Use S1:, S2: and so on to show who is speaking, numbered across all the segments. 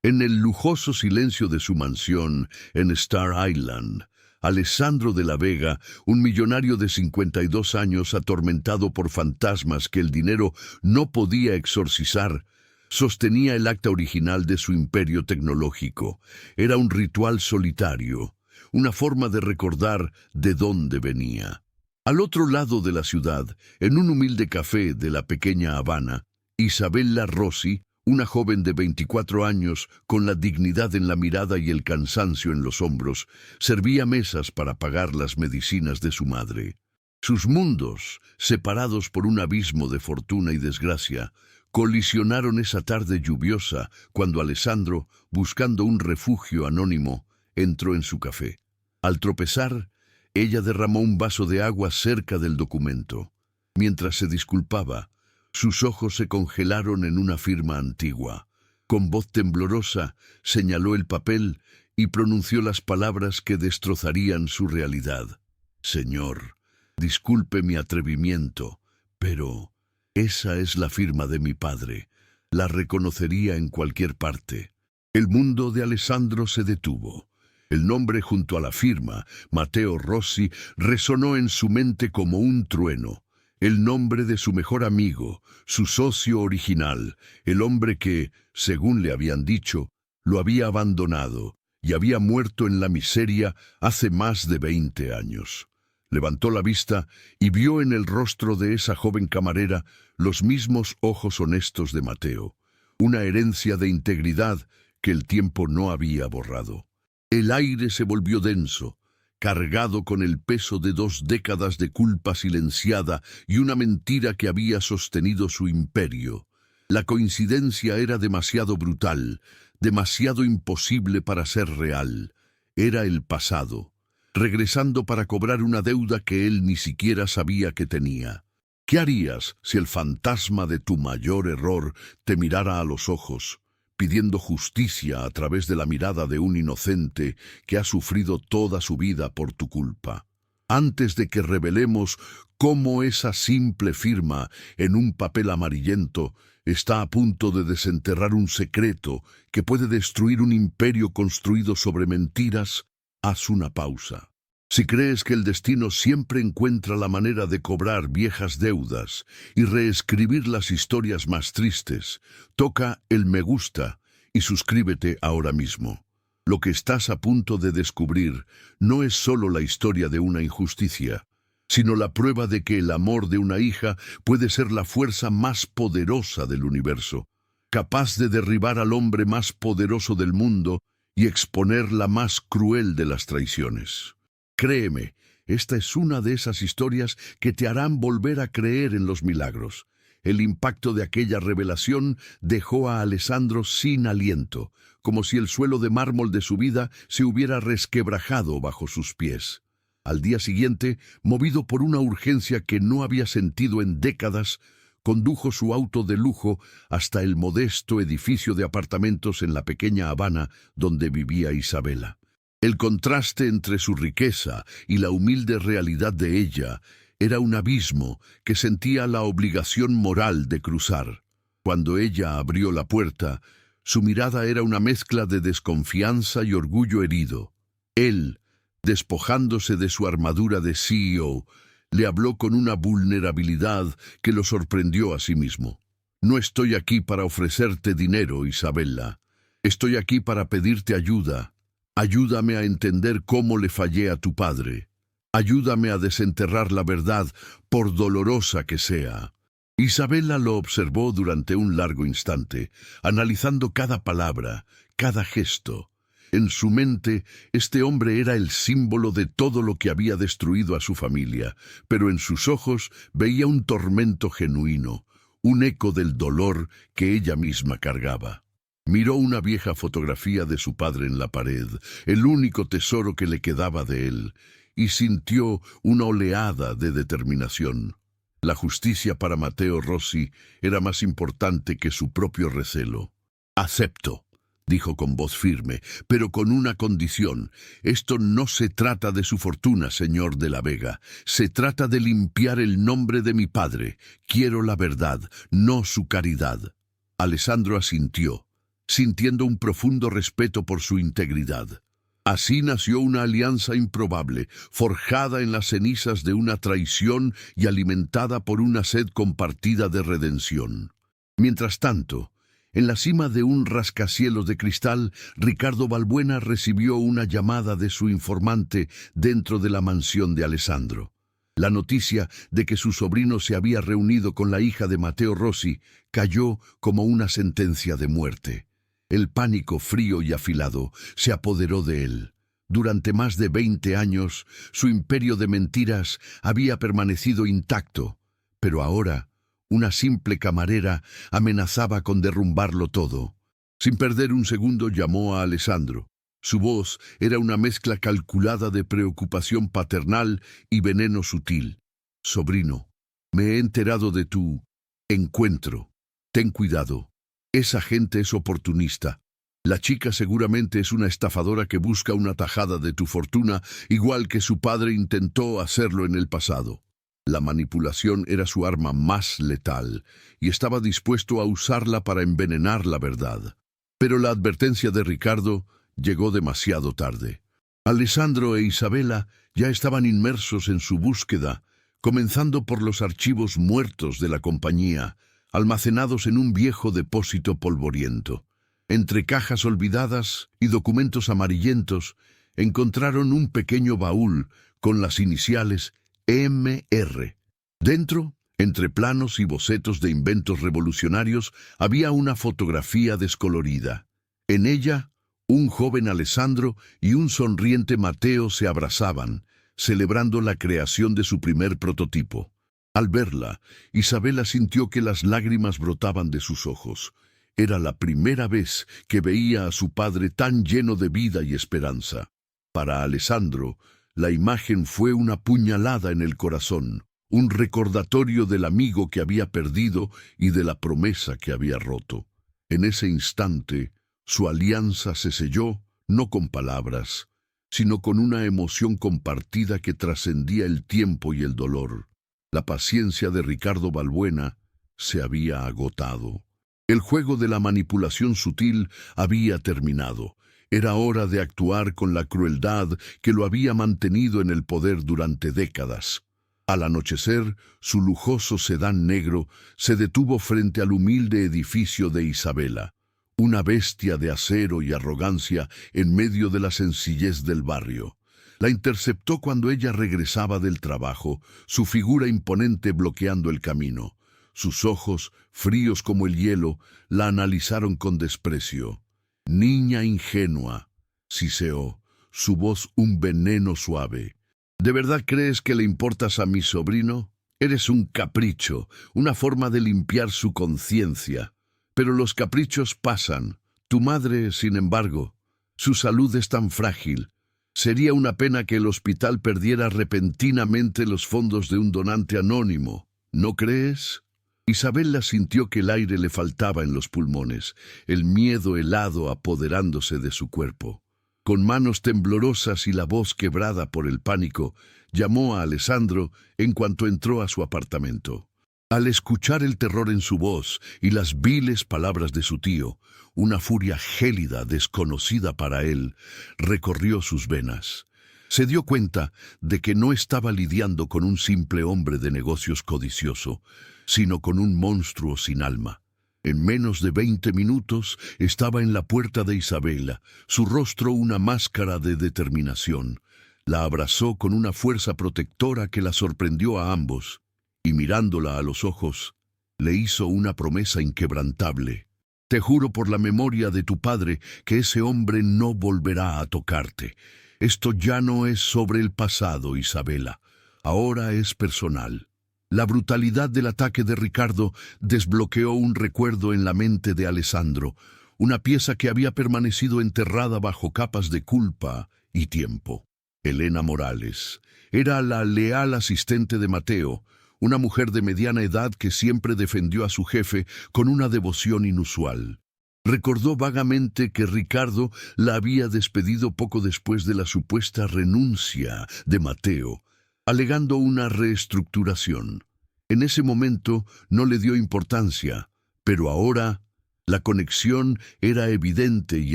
S1: En el lujoso silencio de su mansión en Star Island, Alessandro de la Vega, un millonario de 52 años atormentado por fantasmas que el dinero no podía exorcizar, sostenía el acta original de su imperio tecnológico. Era un ritual solitario, una forma de recordar de dónde venía. Al otro lado de la ciudad, en un humilde café de la pequeña Habana, Isabella Rossi, una joven de 24 años, con la dignidad en la mirada y el cansancio en los hombros, servía mesas para pagar las medicinas de su madre. Sus mundos, separados por un abismo de fortuna y desgracia, colisionaron esa tarde lluviosa cuando Alessandro, buscando un refugio anónimo, entró en su café. Al tropezar, ella derramó un vaso de agua cerca del documento. Mientras se disculpaba, sus ojos se congelaron en una firma antigua. Con voz temblorosa, señaló el papel y pronunció las palabras que destrozarían su realidad. «Señor, disculpe mi atrevimiento, pero esa es la firma de mi padre. La reconocería en cualquier parte». El mundo de Alessandro se detuvo. El nombre junto a la firma, Matteo Rossi, resonó en su mente como un trueno. El nombre de su mejor amigo, su socio original, el hombre que, según le habían dicho, lo había abandonado y había muerto en la miseria hace más de 20 años. Levantó la vista y vio en el rostro de esa joven camarera los mismos ojos honestos de Matteo, una herencia de integridad que el tiempo no había borrado. El aire se volvió denso, cargado con el peso de 2 décadas de culpa silenciada y una mentira que había sostenido su imperio. La coincidencia era demasiado brutal, demasiado imposible para ser real. Era el pasado, regresando para cobrar una deuda que él ni siquiera sabía que tenía. ¿Qué harías si el fantasma de tu mayor error te mirara a los ojos, pidiendo justicia a través de la mirada de un inocente que ha sufrido toda su vida por tu culpa? Antes de que revelemos cómo esa simple firma en un papel amarillento está a punto de desenterrar un secreto que puede destruir un imperio construido sobre mentiras, haz una pausa. Si crees que el destino siempre encuentra la manera de cobrar viejas deudas y reescribir las historias más tristes, toca el me gusta y suscríbete ahora mismo. Lo que estás a punto de descubrir no es solo la historia de una injusticia, sino la prueba de que el amor de una hija puede ser la fuerza más poderosa del universo, capaz de derribar al hombre más poderoso del mundo y exponer la más cruel de las traiciones. Créeme, esta es una de esas historias que te harán volver a creer en los milagros. El impacto de aquella revelación dejó a Alessandro sin aliento, como si el suelo de mármol de su vida se hubiera resquebrajado bajo sus pies. Al día siguiente, movido por una urgencia que no había sentido en décadas, condujo su auto de lujo hasta el modesto edificio de apartamentos en la pequeña Habana donde vivía Isabela. El contraste entre su riqueza y la humilde realidad de ella era un abismo que sentía la obligación moral de cruzar. Cuando ella abrió la puerta, su mirada era una mezcla de desconfianza y orgullo herido. Él, despojándose de su armadura de CEO, le habló con una vulnerabilidad que lo sorprendió a sí mismo. «No estoy aquí para ofrecerte dinero, Isabella. Estoy aquí para pedirte ayuda. Ayúdame a entender cómo le fallé a tu padre. Ayúdame a desenterrar la verdad, por dolorosa que sea». Isabella lo observó durante un largo instante, analizando cada palabra, cada gesto. En su mente, este hombre era el símbolo de todo lo que había destruido a su familia, pero en sus ojos veía un tormento genuino, un eco del dolor que ella misma cargaba. Miró una vieja fotografía de su padre en la pared, el único tesoro que le quedaba de él, y sintió una oleada de determinación. La justicia para Matteo Rossi era más importante que su propio recelo. «Acepto», dijo con voz firme, «pero con una condición. Esto no se trata de su fortuna, señor de la Vega. Se trata de limpiar el nombre de mi padre. Quiero la verdad, no su caridad». Alessandro asintió. sintiendo un profundo respeto por su integridad. Así nació una alianza improbable, forjada en las cenizas de una traición y alimentada por una sed compartida de redención. Mientras tanto, en la cima de un rascacielos de cristal, Ricardo Balbuena recibió una llamada de su informante dentro de la mansión de Alessandro. La noticia de que su sobrino se había reunido con la hija de Matteo Rossi cayó como una sentencia de muerte. El pánico frío y afilado se apoderó de él. Durante más de 20 años, su imperio de mentiras había permanecido intacto, pero ahora una simple camarera amenazaba con derrumbarlo todo. Sin perder un segundo llamó a Alessandro. Su voz era una mezcla calculada de preocupación paternal y veneno sutil. «Sobrino, me he enterado de tu encuentro. Ten cuidado. Esa gente es oportunista. La chica seguramente es una estafadora que busca una tajada de tu fortuna, igual que su padre intentó hacerlo en el pasado». La manipulación era su arma más letal, y estaba dispuesto a usarla para envenenar la verdad. Pero la advertencia de Ricardo llegó demasiado tarde. Alessandro e Isabela ya estaban inmersos en su búsqueda, comenzando por los archivos muertos de la compañía, almacenados en un viejo depósito polvoriento. Entre cajas olvidadas y documentos amarillentos, encontraron un pequeño baúl con las iniciales MR. Dentro, entre planos y bocetos de inventos revolucionarios, había una fotografía descolorida. En ella, un joven Alessandro y un sonriente Matteo se abrazaban, celebrando la creación de su primer prototipo. Al verla, Isabela sintió que las lágrimas brotaban de sus ojos. Era la primera vez que veía a su padre tan lleno de vida y esperanza. Para Alessandro, la imagen fue una puñalada en el corazón, un recordatorio del amigo que había perdido y de la promesa que había roto. En ese instante, su alianza se selló, no con palabras, sino con una emoción compartida que trascendía el tiempo y el dolor. La paciencia de Ricardo Balbuena se había agotado. El juego de la manipulación sutil había terminado. Era hora de actuar con la crueldad que lo había mantenido en el poder durante décadas. Al anochecer, su lujoso sedán negro se detuvo frente al humilde edificio de Isabela, una bestia de acero y arrogancia en medio de la sencillez del barrio. La interceptó cuando ella regresaba del trabajo, su figura imponente bloqueando el camino. Sus ojos, fríos como el hielo, la analizaron con desprecio. «Niña ingenua», siseó, su voz un veneno suave. «¿De verdad crees que le importas a mi sobrino? Eres un capricho, una forma de limpiar su conciencia. Pero los caprichos pasan. Tu madre, sin embargo, su salud es tan frágil. Sería una pena que el hospital perdiera repentinamente los fondos de un donante anónimo. ¿No crees?» Isabela sintió que el aire le faltaba en los pulmones, el miedo helado apoderándose de su cuerpo. Con manos temblorosas y la voz quebrada por el pánico, llamó a Alessandro en cuanto entró a su apartamento. Al escuchar el terror en su voz y las viles palabras de su tío, una furia gélida, desconocida para él, recorrió sus venas. Se dio cuenta de que no estaba lidiando con un simple hombre de negocios codicioso, sino con un monstruo sin alma. En menos de 20 minutos estaba en la puerta de Isabela, su rostro una máscara de determinación. La abrazó con una fuerza protectora que la sorprendió a ambos, y mirándola a los ojos, le hizo una promesa inquebrantable. «Te juro por la memoria de tu padre que ese hombre no volverá a tocarte. Esto ya no es sobre el pasado, Isabela. Ahora es personal». La brutalidad del ataque de Ricardo desbloqueó un recuerdo en la mente de Alessandro, una pieza que había permanecido enterrada bajo capas de culpa y tiempo. Elena Morales era la leal asistente de Matteo, una mujer de mediana edad que siempre defendió a su jefe con una devoción inusual. Recordó vagamente que Ricardo la había despedido poco después de la supuesta renuncia de Matteo, alegando una reestructuración. En ese momento no le dio importancia, pero ahora La conexión era evidente y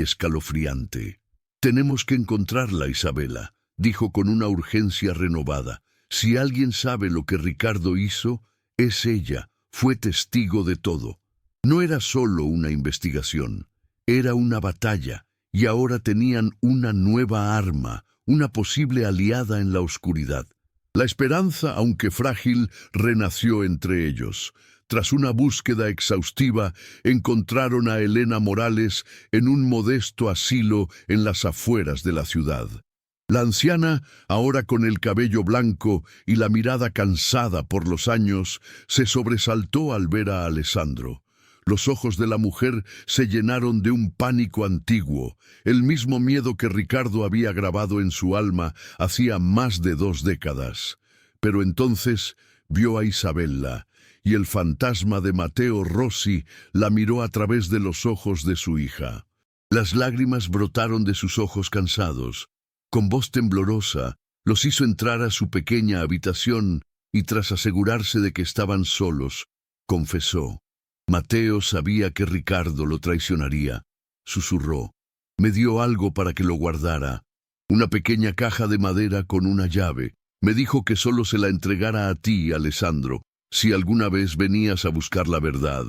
S1: escalofriante. «Tenemos que encontrarla, Isabela», dijo con una urgencia renovada. «Si alguien sabe lo que Ricardo hizo, es ella. Fue testigo de todo. No era solo una investigación, era una batalla, y ahora tenían una nueva arma, una posible aliada en la oscuridad. La esperanza, aunque frágil, renació entre ellos. Tras una búsqueda exhaustiva, encontraron a Elena Morales en un modesto asilo en las afueras de la ciudad. La anciana, ahora con el cabello blanco y la mirada cansada por los años, se sobresaltó al ver a Alessandro. Los ojos de la mujer se llenaron de un pánico antiguo, el mismo miedo que Ricardo había grabado en su alma hacía más de 2 décadas. Pero entonces vio a Isabella, y el fantasma de Matteo Rossi la miró a través de los ojos de su hija. Las lágrimas brotaron de sus ojos cansados. Con voz temblorosa, los hizo entrar a su pequeña habitación y tras asegurarse de que estaban solos, confesó. Matteo sabía que Ricardo lo traicionaría. Susurró. Me dio algo para que lo guardara. Una pequeña caja de madera con una llave. Me dijo que solo se la entregara a ti, Alessandro, si alguna vez venías a buscar la verdad.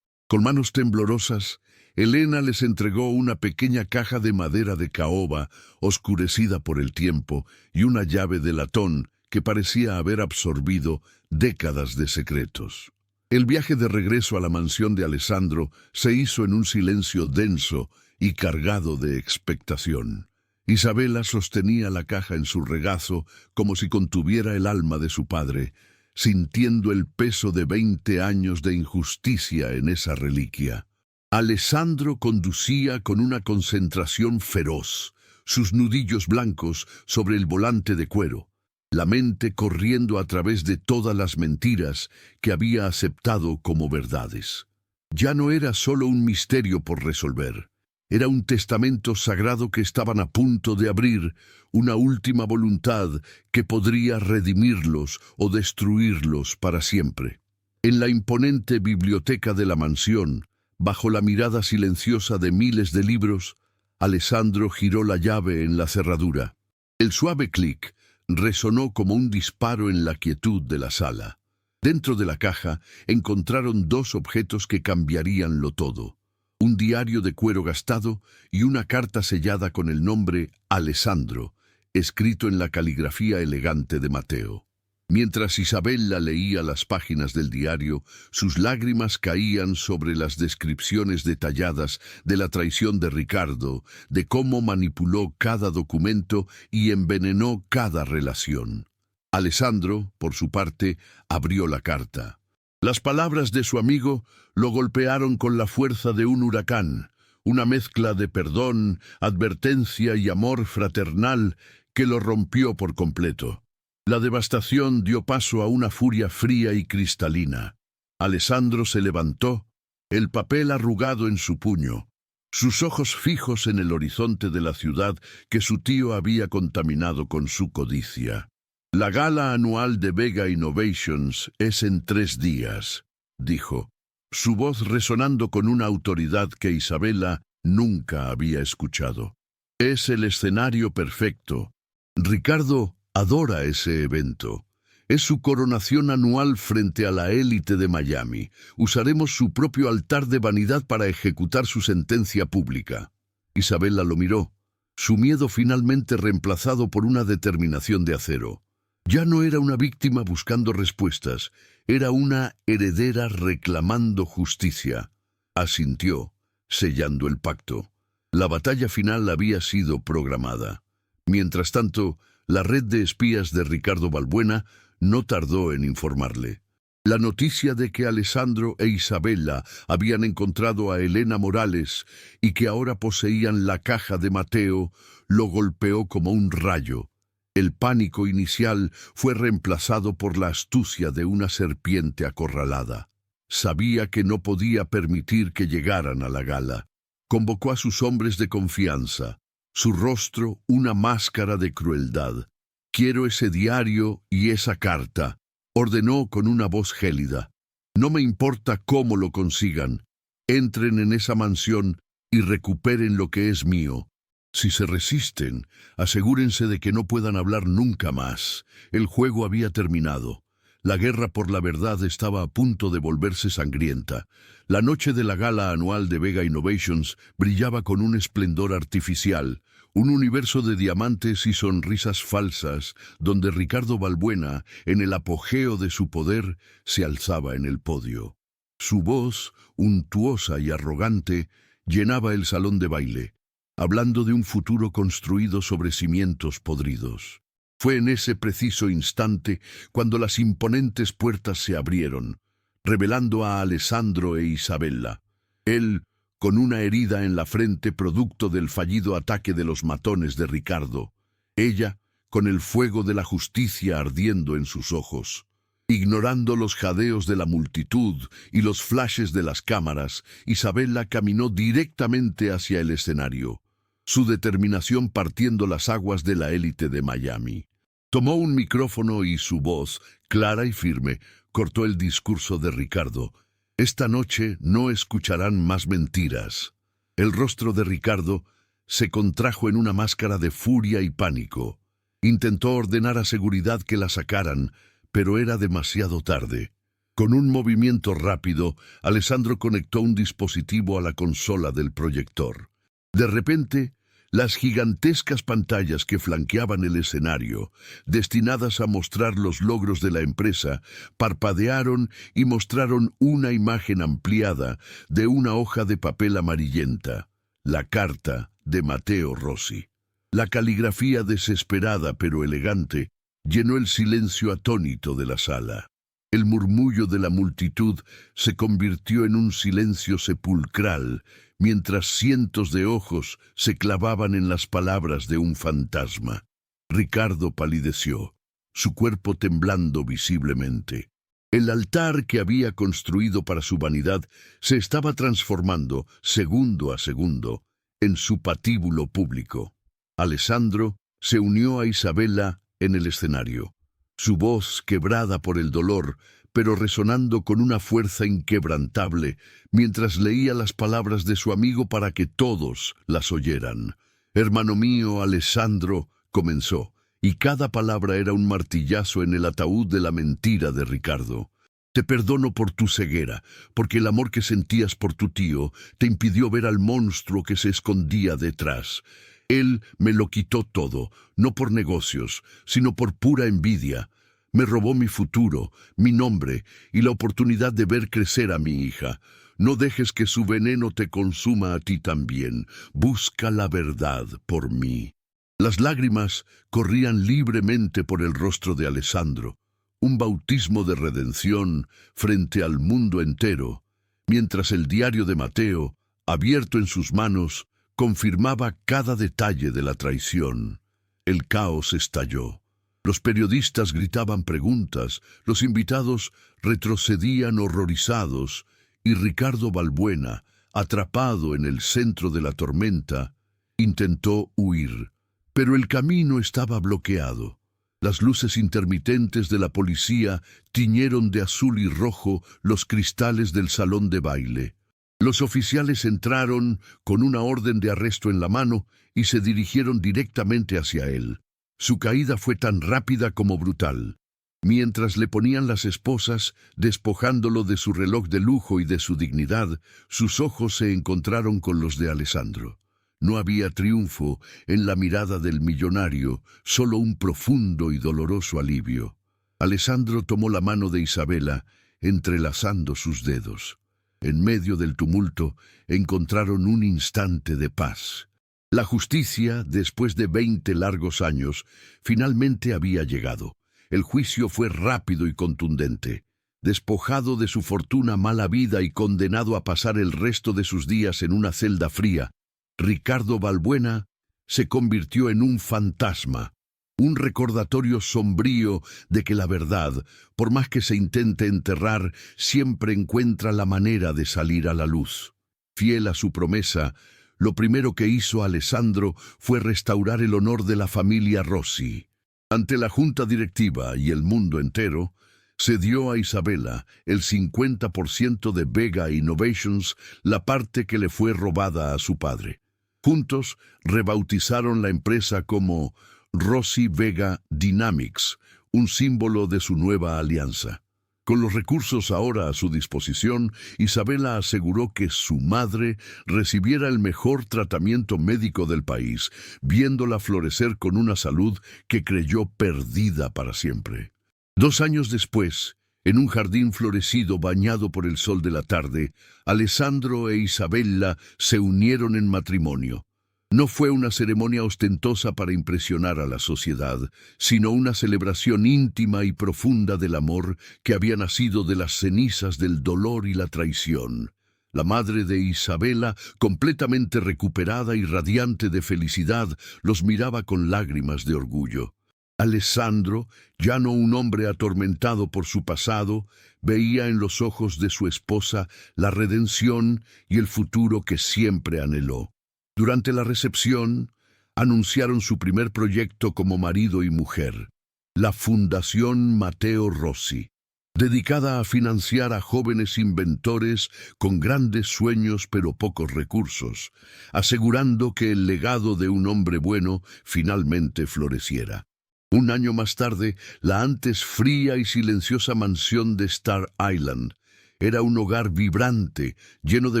S1: Con manos temblorosas, Elena les entregó una pequeña caja de madera de caoba, oscurecida por el tiempo, y una llave de latón que parecía haber absorbido décadas de secretos. El viaje de regreso a la mansión de Alessandro se hizo en un silencio denso y cargado de expectación. Isabela sostenía la caja en su regazo como si contuviera el alma de su padre, sintiendo el peso de 20 años de injusticia en esa reliquia. Alessandro conducía con una concentración feroz, sus nudillos blancos sobre el volante de cuero, la mente corriendo a través de todas las mentiras que había aceptado como verdades. Ya no era solo un misterio por resolver, era un testamento sagrado que estaban a punto de abrir, una última voluntad que podría redimirlos o destruirlos para siempre. En la imponente biblioteca de la mansión, bajo la mirada silenciosa de miles de libros, Alessandro giró la llave en la cerradura. El suave clic resonó como un disparo en la quietud de la sala. Dentro de la caja encontraron 2 objetos que cambiaríanlo todo. Un diario de cuero gastado y una carta sellada con el nombre Alessandro, escrito en la caligrafía elegante de Matteo. Mientras Isabella leía las páginas del diario, sus lágrimas caían sobre las descripciones detalladas de la traición de Ricardo, de cómo manipuló cada documento y envenenó cada relación. Alessandro, por su parte, abrió la carta. Las palabras de su amigo lo golpearon con la fuerza de un huracán, una mezcla de perdón, advertencia y amor fraternal que lo rompió por completo. La devastación dio paso a una furia fría y cristalina. Alessandro se levantó, el papel arrugado en su puño, sus ojos fijos en el horizonte de la ciudad que su tío había contaminado con su codicia. La gala anual de Vega Innovations es en 3 días, dijo, su voz resonando con una autoridad que Isabella nunca había escuchado. Es el escenario perfecto. Ricardo adora ese evento. Es su coronación anual frente a la élite de Miami. Usaremos su propio altar de vanidad para ejecutar su sentencia pública. Isabella lo miró, su miedo finalmente reemplazado por una determinación de acero. Ya no era una víctima buscando respuestas, era una heredera reclamando justicia. Asintió, sellando el pacto. La batalla final había sido programada. Mientras tanto, la red de espías de Ricardo Balbuena no tardó en informarle. La noticia de que Alessandro e Isabella habían encontrado a Elena Morales y que ahora poseían la caja de Matteo lo golpeó como un rayo. El pánico inicial fue reemplazado por la astucia de una serpiente acorralada. Sabía que no podía permitir que llegaran a la gala. Convocó a sus hombres de confianza. Su rostro una máscara de crueldad. «Quiero ese diario y esa carta», ordenó con una voz gélida. «No me importa cómo lo consigan. Entren en esa mansión y recuperen lo que es mío. Si se resisten, asegúrense de que no puedan hablar nunca más. El juego había terminado. La guerra por la verdad estaba a punto de volverse sangrienta. La noche de la gala anual de Vega Innovations brillaba con un esplendor artificial, un universo de diamantes y sonrisas falsas, donde Ricardo Balbuena, en el apogeo de su poder, se alzaba en el podio. Su voz, untuosa y arrogante, llenaba el salón de baile, hablando de un futuro construido sobre cimientos podridos. Fue en ese preciso instante cuando las imponentes puertas se abrieron, revelando a Alessandro e Isabella. Él, con una herida en la frente producto del fallido ataque de los matones de Ricardo. Ella, con el fuego de la justicia ardiendo en sus ojos. Ignorando los jadeos de la multitud y los flashes de las cámaras, Isabella caminó directamente hacia el escenario, su determinación partiendo las aguas de la élite de Miami. Tomó un micrófono y su voz, clara y firme, cortó el discurso de Ricardo. Esta noche no escucharán más mentiras. El rostro de Ricardo se contrajo en una máscara de furia y pánico. Intentó ordenar a seguridad que la sacaran, pero era demasiado tarde. Con un movimiento rápido, Alessandro conectó un dispositivo a la consola del proyector. De repente, las gigantescas pantallas que flanqueaban el escenario, destinadas a mostrar los logros de la empresa, parpadearon y mostraron una imagen ampliada de una hoja de papel amarillenta, la carta de Matteo Rossi. La caligrafía desesperada pero elegante llenó el silencio atónito de la sala. El murmullo de la multitud se convirtió en un silencio sepulcral, mientras cientos de ojos se clavaban en las palabras de un fantasma. Ricardo palideció, su cuerpo temblando visiblemente. El altar que había construido para su vanidad se estaba transformando, segundo a segundo, en su patíbulo público. Alessandro se unió a Isabella en el escenario, su voz quebrada por el dolor, pero resonando con una fuerza inquebrantable, mientras leía las palabras de su amigo para que todos las oyeran. «Hermano mío, Alessandro», comenzó, y cada palabra era un martillazo en el ataúd de la mentira de Ricardo. «Te perdono por tu ceguera, porque el amor que sentías por tu tío te impidió ver al monstruo que se escondía detrás. Él me lo quitó todo, no por negocios, sino por pura envidia. Me robó mi futuro, mi nombre y la oportunidad de ver crecer a mi hija. No dejes que su veneno te consuma a ti también. Busca la verdad por mí». Las lágrimas corrían libremente por el rostro de Alessandro, un bautismo de redención frente al mundo entero, mientras el diario de Matteo, abierto en sus manos, confirmaba cada detalle de la traición. El caos estalló. Los periodistas gritaban preguntas, los invitados retrocedían horrorizados, y Ricardo Balbuena, atrapado en el centro de la tormenta, intentó huir. Pero el camino estaba bloqueado. Las luces intermitentes de la policía tiñeron de azul y rojo los cristales del salón de baile. Los oficiales entraron con una orden de arresto en la mano y se dirigieron directamente hacia él. Su caída fue tan rápida como brutal. Mientras le ponían las esposas, despojándolo de su reloj de lujo y de su dignidad, sus ojos se encontraron con los de Alessandro. No había triunfo en la mirada del millonario, solo un profundo y doloroso alivio. Alessandro tomó la mano de Isabella, entrelazando sus dedos. En medio del tumulto, encontraron un instante de paz. La justicia, después de 20 largos años, finalmente había llegado. El juicio fue rápido y contundente. Despojado de su fortuna, mala vida y condenado a pasar el resto de sus días en una celda fría, Ricardo Balbuena se convirtió en un fantasma, un recordatorio sombrío de que la verdad, por más que se intente enterrar, siempre encuentra la manera de salir a la luz. Fiel a su promesa, lo primero que hizo Alessandro fue restaurar el honor de la familia Rossi. Ante la junta directiva y el mundo entero, Cedió a Isabela el 50% de Vega Innovations, la parte que le fue robada a su padre. Juntos rebautizaron la empresa como Rossi Vega Dynamics, un símbolo de su nueva alianza. Con los recursos ahora a su disposición, Isabela aseguró que su madre recibiera el mejor tratamiento médico del país, viéndola florecer con una salud que creyó perdida para siempre. 2 años después, en un jardín florecido bañado por el sol de la tarde, Alessandro e Isabella se unieron en matrimonio. No fue una ceremonia ostentosa para impresionar a la sociedad, sino una celebración íntima y profunda del amor que había nacido de las cenizas del dolor y la traición. La madre de Isabela, completamente recuperada y radiante de felicidad, los miraba con lágrimas de orgullo. Alessandro, ya no un hombre atormentado por su pasado, veía en los ojos de su esposa la redención y el futuro que siempre anheló. Durante la recepción, anunciaron su primer proyecto como marido y mujer, la Fundación Matteo Rossi, dedicada a financiar a jóvenes inventores con grandes sueños pero pocos recursos, asegurando que el legado de un hombre bueno finalmente floreciera. Un año más tarde, la antes fría y silenciosa mansión de Star Island era un hogar vibrante, lleno de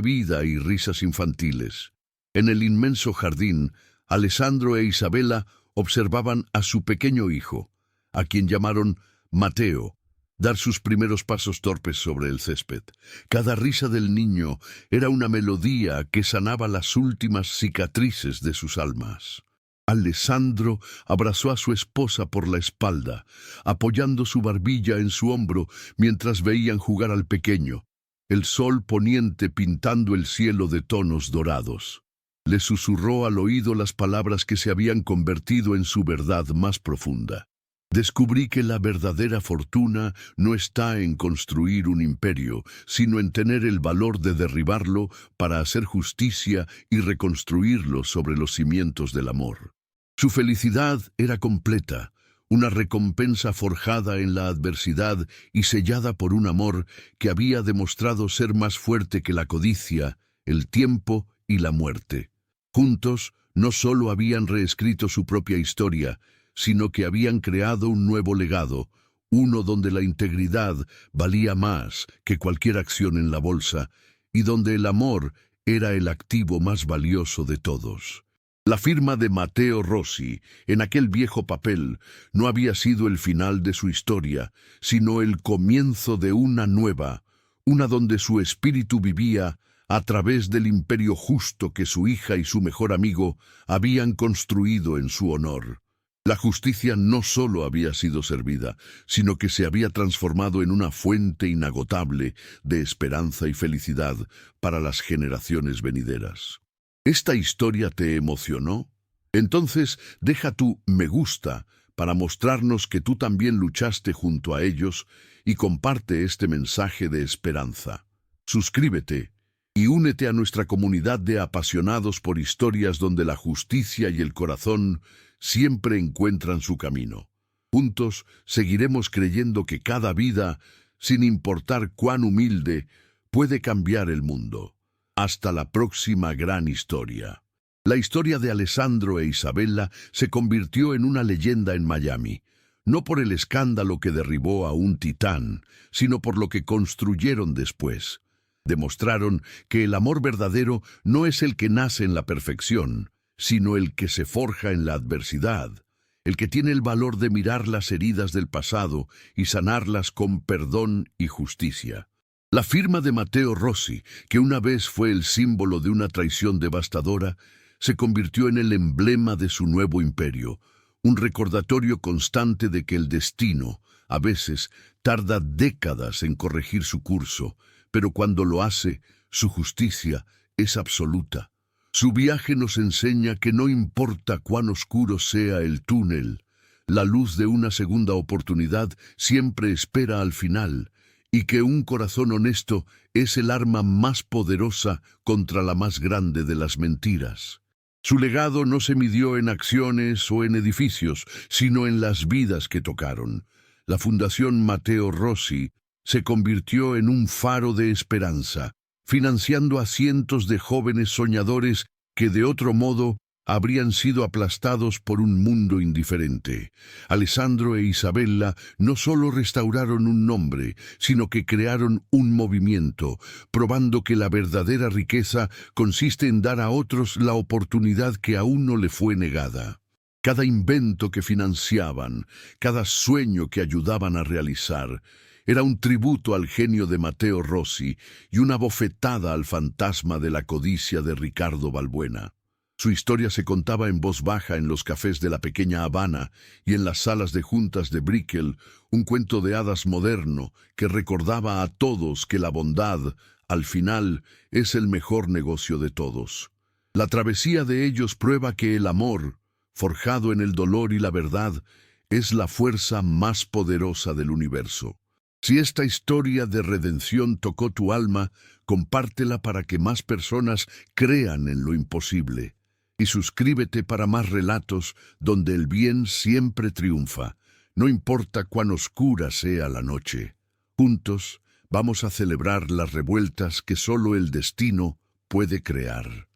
S1: vida y risas infantiles. En el inmenso jardín, Alessandro e Isabela observaban a su pequeño hijo, a quien llamaron Mateo, dar sus primeros pasos torpes sobre el césped. Cada risa del niño era una melodía que sanaba las últimas cicatrices de sus almas. Alessandro abrazó a su esposa por la espalda, apoyando su barbilla en su hombro mientras veían jugar al pequeño, el sol poniente pintando el cielo de tonos dorados. Le susurró al oído las palabras que se habían convertido en su verdad más profunda. Descubrí que la verdadera fortuna no está en construir un imperio, sino en tener el valor de derribarlo para hacer justicia y reconstruirlo sobre los cimientos del amor. Su felicidad era completa, una recompensa forjada en la adversidad y sellada por un amor que había demostrado ser más fuerte que la codicia, el tiempo y la muerte. Juntos, no solo habían reescrito su propia historia, sino que habían creado un nuevo legado, uno donde la integridad valía más que cualquier acción en la bolsa y donde el amor era el activo más valioso de todos. La firma de Matteo Rossi en aquel viejo papel no había sido el final de su historia, sino el comienzo de una nueva, una donde su espíritu vivía a través del imperio justo que su hija y su mejor amigo habían construido en su honor. La justicia no solo había sido servida, sino que se había transformado en una fuente inagotable de esperanza y felicidad para las generaciones venideras. ¿Esta historia te emocionó? Entonces deja tu me gusta para mostrarnos que tú también luchaste junto a ellos y comparte este mensaje de esperanza. Suscríbete y únete a nuestra comunidad de apasionados por historias donde la justicia y el corazón siempre encuentran su camino. Juntos seguiremos creyendo que cada vida, sin importar cuán humilde, puede cambiar el mundo. Hasta la próxima gran historia. La historia de Alessandro e Isabella se convirtió en una leyenda en Miami, no por el escándalo que derribó a un titán, sino por lo que construyeron después. Demostraron que el amor verdadero no es el que nace en la perfección, sino el que se forja en la adversidad, el que tiene el valor de mirar las heridas del pasado y sanarlas con perdón y justicia. La firma de Matteo Rossi, que una vez fue el símbolo de una traición devastadora, se convirtió en el emblema de su nuevo imperio, un recordatorio constante de que el destino, a veces, tarda décadas en corregir su curso, pero cuando lo hace, su justicia es absoluta. Su viaje nos enseña que no importa cuán oscuro sea el túnel, la luz de una segunda oportunidad siempre espera al final, y que un corazón honesto es el arma más poderosa contra la más grande de las mentiras. Su legado no se midió en acciones o en edificios, sino en las vidas que tocaron. La Fundación Matteo Rossi se convirtió en un faro de esperanza, financiando a cientos de jóvenes soñadores que de otro modo habrían sido aplastados por un mundo indiferente. Alessandro e Isabella no solo restauraron un nombre, sino que crearon un movimiento, probando que la verdadera riqueza consiste en dar a otros la oportunidad que a uno le fue negada. Cada invento que financiaban, cada sueño que ayudaban a realizar, era un tributo al genio de Matteo Rossi y una bofetada al fantasma de la codicia de Ricardo Balbuena. Su historia se contaba en voz baja en los cafés de la pequeña Habana y en las salas de juntas de Brickell, un cuento de hadas moderno que recordaba a todos que la bondad, al final, es el mejor negocio de todos. La travesía de ellos prueba que el amor, forjado en el dolor y la verdad, es la fuerza más poderosa del universo. Si esta historia de redención tocó tu alma, compártela para que más personas crean en lo imposible. Y suscríbete para más relatos donde el bien siempre triunfa, no importa cuán oscura sea la noche. Juntos vamos a celebrar las revueltas que solo el destino puede crear.